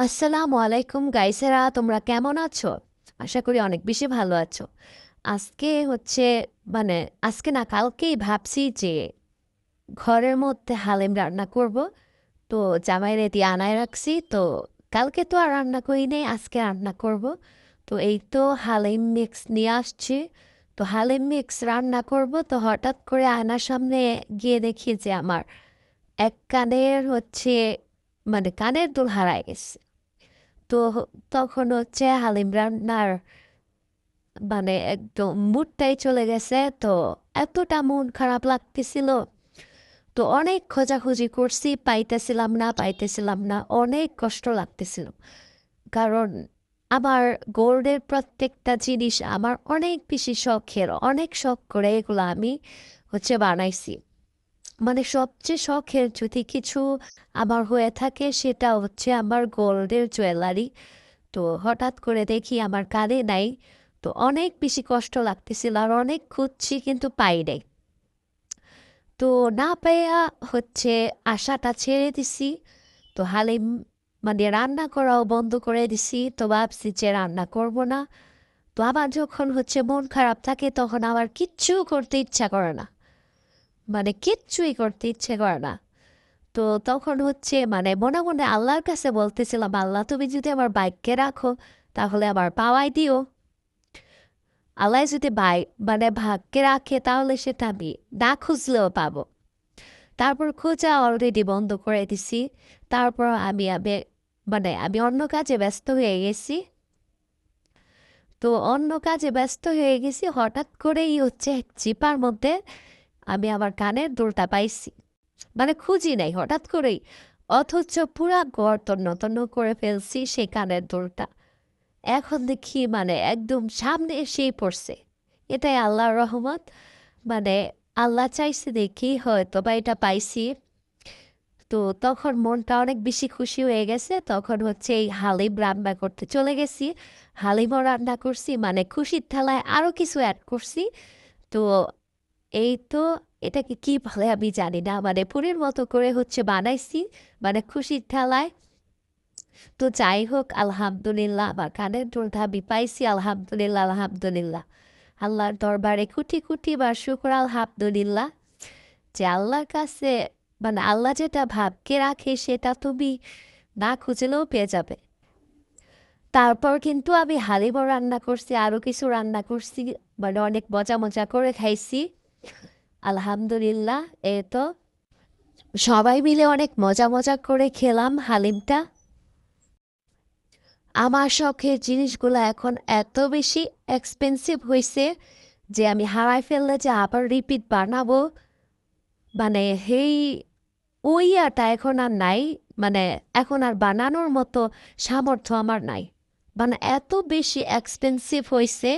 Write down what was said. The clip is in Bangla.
আসসালামু আলাইকুম গাইসেরা, তোমরা কেমন আছো? আশা করি অনেক বেশি ভালো আছো। আজকে হচ্ছে মানে আজকে না কালকেই ভাবছি যে ঘরের মধ্যে হালিম রান্না করব। তো জামাইরে দিয়ে আনায় রাখছি। তো কালকে তো আর রান্না করি নাই, আজকে রান্না করব। তো এই তো হালিম মিক্স নিয়ে আসছি। তো হালিম মিক্স রান্না করব, তো হঠাৎ করে আয়নার সামনে গিয়ে দেখি যে আমার এক কানের হচ্ছে কানের দুল হারায় গেছে। তো তখন হচ্ছে হালিম রান্নার একদম মুডটাই চলে গেছে। তো এতটা মন খারাপ লাগতেছিল। তো অনেক খোঁজাখুঁজি করছি, পাইতেছিলাম না, অনেক কষ্ট লাগতেছিল। কারণ আমার গোল্ডের প্রত্যেকটা জিনিস আমার অনেক বেশি শখের, অনেক শখ করে এগুলো আমি হচ্ছে বানাইছি। সবচেয়ে শখের যদি কিছু আমার হয়ে থাকে সেটা হচ্ছে আমার গোল্ডের জুয়েলারি। তো হঠাৎ করে দেখি আমার কাঁধে নাই। তো অনেক বেশি কষ্ট লাগতেছিল, আর অনেক খুঁজছি কিন্তু পাই নাই। তো না পাইয়া হচ্ছে আশাটা ছেড়ে দিছি। তো হালিম রান্না করাও বন্ধ করে দিছি। তো ভাবছি যে রান্না করব না। তো আবার যখন হচ্ছে মন খারাপ থাকে তখন আবার কিচ্ছু করতে ইচ্ছা করে না, কিচ্ছুই করতে ইচ্ছে করে না। তো তখন হচ্ছে মনে মনে আল্লাহর কাছে বলতেছিলাম, আল্লাহ তুমি যদি আমার বাইককে রাখো তাহলে আমার পাওয়াই দিও। আল্লাহ যদি ভাগ্যে রাখে তাহলে সেটা আমি না খুঁজলেও পাবো। তারপর খোঁজা অলরেডি বন্ধ করে দিছি। তারপর আমি অন্য কাজে ব্যস্ত হয়ে গেছি। তো অন্য কাজে ব্যস্ত হয়ে গেছি, হঠাৎ করেই হচ্ছে এক চিপার মধ্যে আমি আমার কানের দুলটা পাইছি। খুঁজি নাই, হঠাৎ করেই। অথচ পুরা ঘর তন্ন তন্ন করে ফেলছি সেই কানের দুলটা। এখন দেখি একদম সামনে এসেই পড়ছে। এটাই আল্লাহর রহমত। মানে আল্লাহ চাইছে দেখি হয়তো বা এটা পাইছি। তো তখন মনটা অনেক বেশি খুশি হয়ে গেছে। তখন হচ্ছে এই হালিম রান্না করতে চলে গেছি। হালিমও রান্না করছি, খুশির ঠেলায় আরও কিছু অ্যাড করছি। তো এই তো এটাকে কি বলে আমি জানি না, পুরীর মতো করে হচ্ছে বানাইছি খুশির ঠেলায়। তো যাই হোক, আলহামদুলিল্লাহ আমার কানের দুলটা আমি পাইছি। আলহামদুলিল্লাহ, আলহামদুলিল্লাহ। আল্লাহর দরবারে কুটি কুটি বা শুকর আলহামদুলিল্লাহ। যে আল্লাহর কাছে আল্লাহ যেটা ভাবকে রাখে সেটা তুমি না খুঁজলেও পেয়ে যাবে। তারপর কিন্তু আমি হালিমও রান্না করছি, আরও কিছু রান্না করছি। অনেক মজা মজা করে খাইছি। আলহামদুলিল্লাহ। এ তো সবাই মিলে অনেক মজা মজা করে খেলাম হালিমটা। আমার শখের জিনিসগুলো এখন এত বেশি এক্সপেন্সিভ হয়েছে যে আমি হারাই ফেললে যে আবার রিপিট বানাবো, হেই ওই ইয়াটা এখন আর নাই। মানে এখন আর বানানোর মতো সামর্থ্য আমার নাই। এত বেশি এক্সপেন্সিভ হয়েছে।